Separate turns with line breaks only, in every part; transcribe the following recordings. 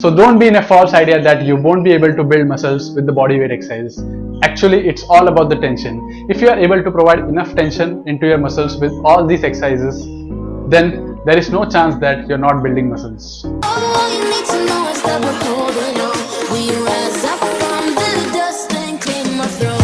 So don't be in a false idea that you won't be able to build muscles with the bodyweight exercises. Actually, it's all about the tension. If you are able to provide enough tension into your muscles with all these exercises, then there is no chance that you're not building muscles.
All you need to know is that we're holding on. We rise up from the dust and clean my throat.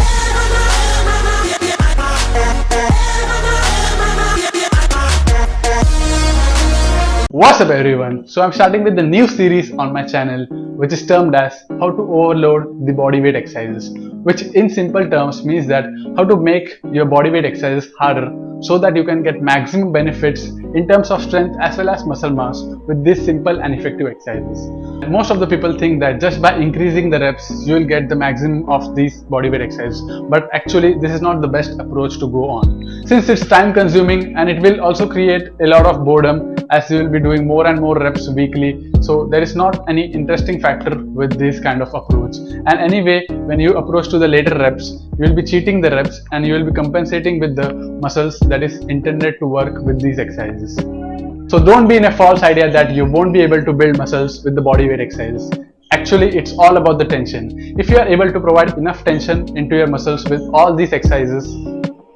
What's up everyone? So I'm starting with the new series on my channel which is termed as how to overload the bodyweight exercises, which in simple terms means that how to make your bodyweight exercises harder so that you can get maximum benefits in terms of strength as well as muscle mass with these simple and effective exercises. Most of the people think that just by increasing the reps you will get the maximum of these bodyweight exercises, but actually this is not the best approach to go on, since it's time consuming and it will also create a lot of boredom as you will be doing more and more reps weekly. So there is not any interesting factor with this kind of approach, and anyway when you approach to the later reps you will be cheating the reps and you will be compensating with the muscles that is intended to work with these exercises. So don't be in a false idea that you won't be able to build muscles with the bodyweight exercises. Actually, it's all about the tension. If you are able to provide enough tension into your muscles with all these exercises,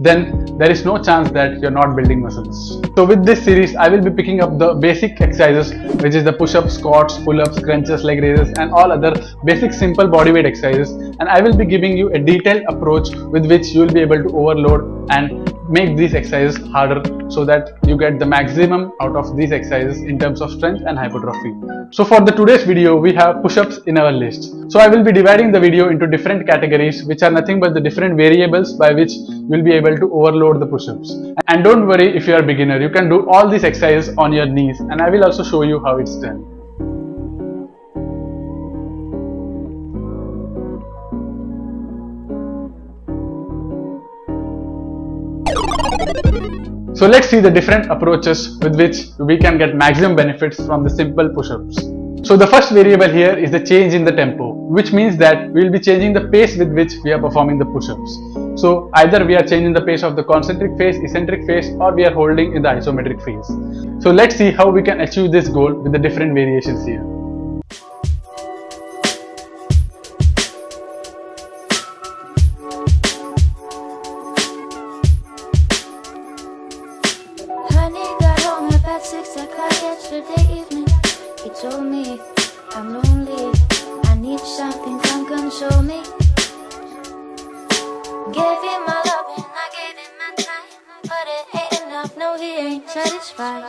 then there is no chance that you're not building muscles. So with this series, I will be picking up the basic exercises, which is the push-ups, squats, pull-ups, crunches, leg raises and all other basic simple bodyweight exercises, and I will be giving you a detailed approach with which you will be able to overload and make these exercises harder so that you get the maximum out of these exercises in terms of strength and hypertrophy. So for the today's video, we have push-ups in our list. So I will be dividing the video into different categories, which are nothing but the different variables by which you will be able to overload the push-ups. And don't worry if you are a beginner, you can do all these exercises on your knees, and I will also show you how it's done. So let's see the different approaches with which we can get maximum benefits from the simple push-ups. So the first variable here is the change in the tempo, which means that we will be changing the pace with which we are performing the push-ups. So either we are changing the pace of the concentric phase, eccentric phase, or we are holding in the isometric phase. So let's see how we can achieve this goal with the different variations here.
At 6 o'clock yesterday evening, he told me I'm lonely, I need something, come console me. Gave him my love and I gave him my time, but it ain't enough, no he ain't satisfied.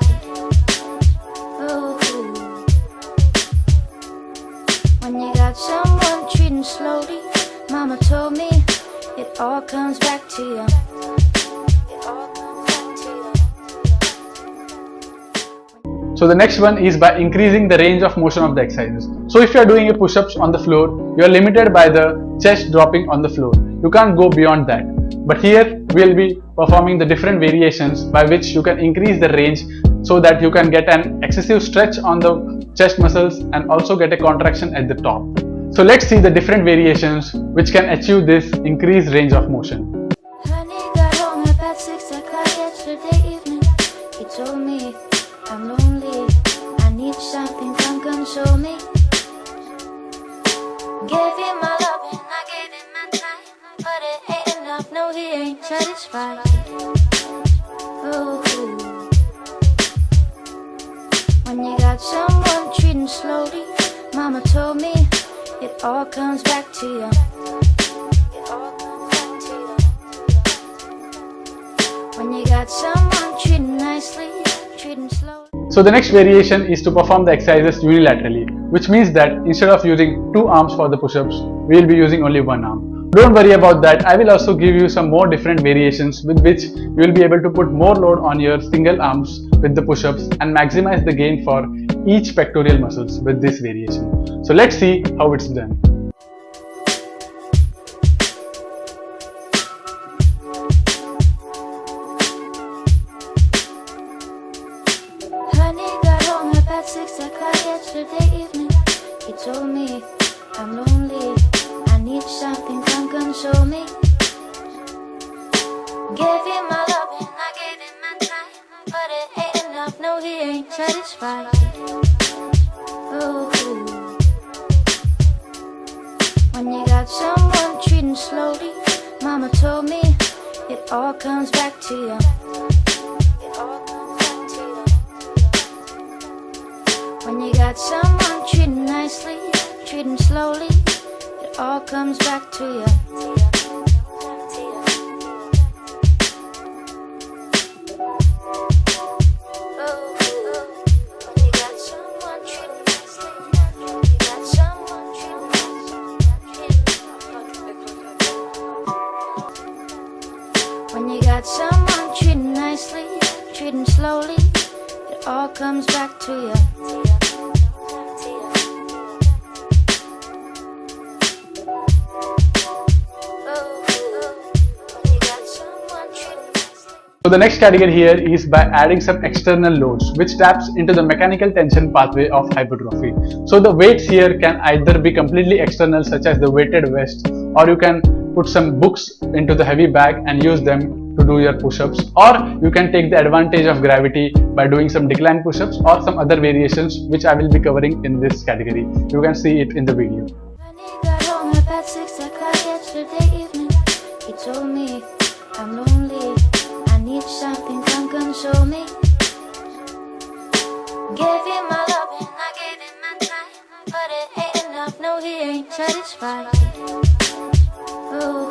Oh, when you got someone treating slowly, mama told me it all comes back to you.
So the next one is by increasing the range of motion of the exercises. So if you are doing a push-ups on the floor, you are limited by the chest dropping on the floor. You can't go beyond that. But here we will be performing the different variations by which you can increase the range so that you can get an excessive stretch on the chest muscles and also get a contraction at the top. So let's see the different variations which can achieve this increased range of motion.
Honey got home about 6 o'clock yesterday evening. He told me I'm lonely, I need something, come console me. Gave him my love and I gave him my time, but it ain't enough, no he ain't satisfied. Oh, when you got someone treating slowly, mama told me it all comes back to you. When you got someone treating nicely, treating slowly.
So the next variation is to perform the exercises unilaterally, which means that instead of using two arms for the push-ups, we will be using only one arm. Don't worry about that, I will also give you some more different variations with which you will be able to put more load on your single arms with the push-ups and maximize the gain for each pectoral muscles with this variation. So let's see how it's done.
At 6 o'clock yesterday evening, he told me I'm lonely, I need something, come console me. Gave him my love and I gave him my time, but it ain't enough, no he ain't satisfied. Oh, When you got someone treating slowly, mama told me it all comes back to you. It all comes back to you. When you got someone treating nicely, treating slowly, it all comes back to you. When you got someone treating nicely, treating slowly, it all comes back to you.
So the next category here is by adding some external loads, which taps into the mechanical tension pathway of hypertrophy. So the weights here can either be completely external, such as the weighted vest, or you can put some books into the heavy bag and use them to do your push-ups, or you can take the advantage of gravity by doing some decline push-ups or some other variations which I will be covering in this category. You can see it in the video.
When he got home about 6 o'clock yesterday evening, he told me, I'm lonely, I need something, come console me. Gave him my love and I gave him my time, but it ain't enough, no he ain't satisfied. Oh,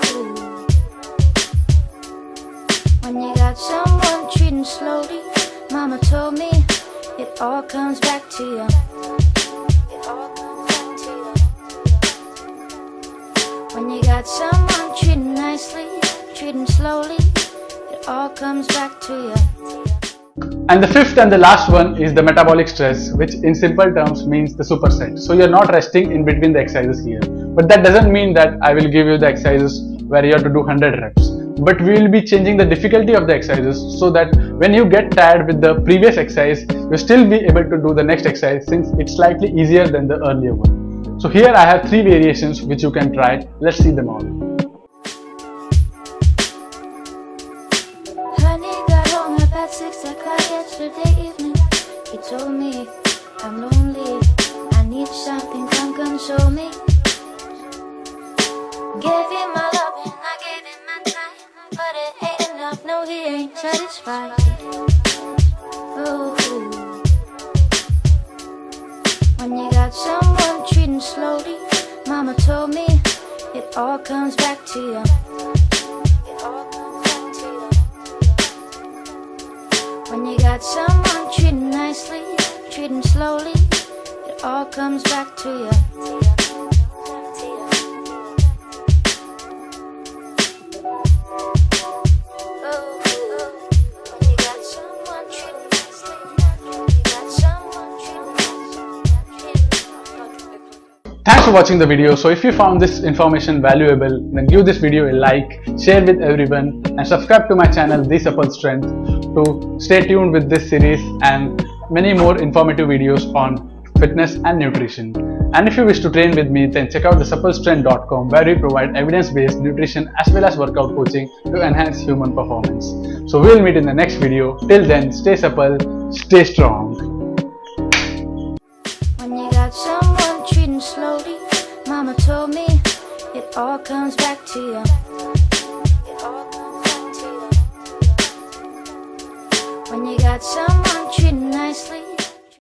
when you got someone treating slowly, mama told me it all comes back to you. It all comes back to you. When you got someone treating nicely, treating slowly, it all comes back to you.
And the fifth and the last one is the metabolic stress, which in simple terms means the superset. So you're not resting in between the exercises here. But that doesn't mean that I will give you the exercises where you have to do 100 reps. But we will be changing the difficulty of the exercises so that when you get tired with the previous exercise, you'll still be able to do the next exercise since it's slightly easier than the earlier one. So here I have 3 variations which you can try. Let's see them all.
Honey got home about 6 o'clock yesterday evening. He told me, I'm lonely, I need something, come console me. Gave him my love and I gave him my time, but it ain't enough, no he ain't satisfied. Oh, when you got someone treating slowly, mama told me it all comes back to you. It all comes back to you. When you got someone treating nicely, treating slowly, it all comes back to you.
Thanks for watching the video. So if you found this information valuable, then give this video a like, share with everyone, and subscribe to my channel TheSuppleStrength to stay tuned with this series and many more informative videos on fitness and nutrition. And if you wish to train with me, then check out TheSuppleStrength.com, where we provide evidence-based nutrition as well as workout coaching to enhance human performance. So we'll meet in the next video. Till then, stay supple, stay strong.
When you got someone treating slowly, mama told me it all comes back to you. It all comes back to you. When you got someone treating nicely,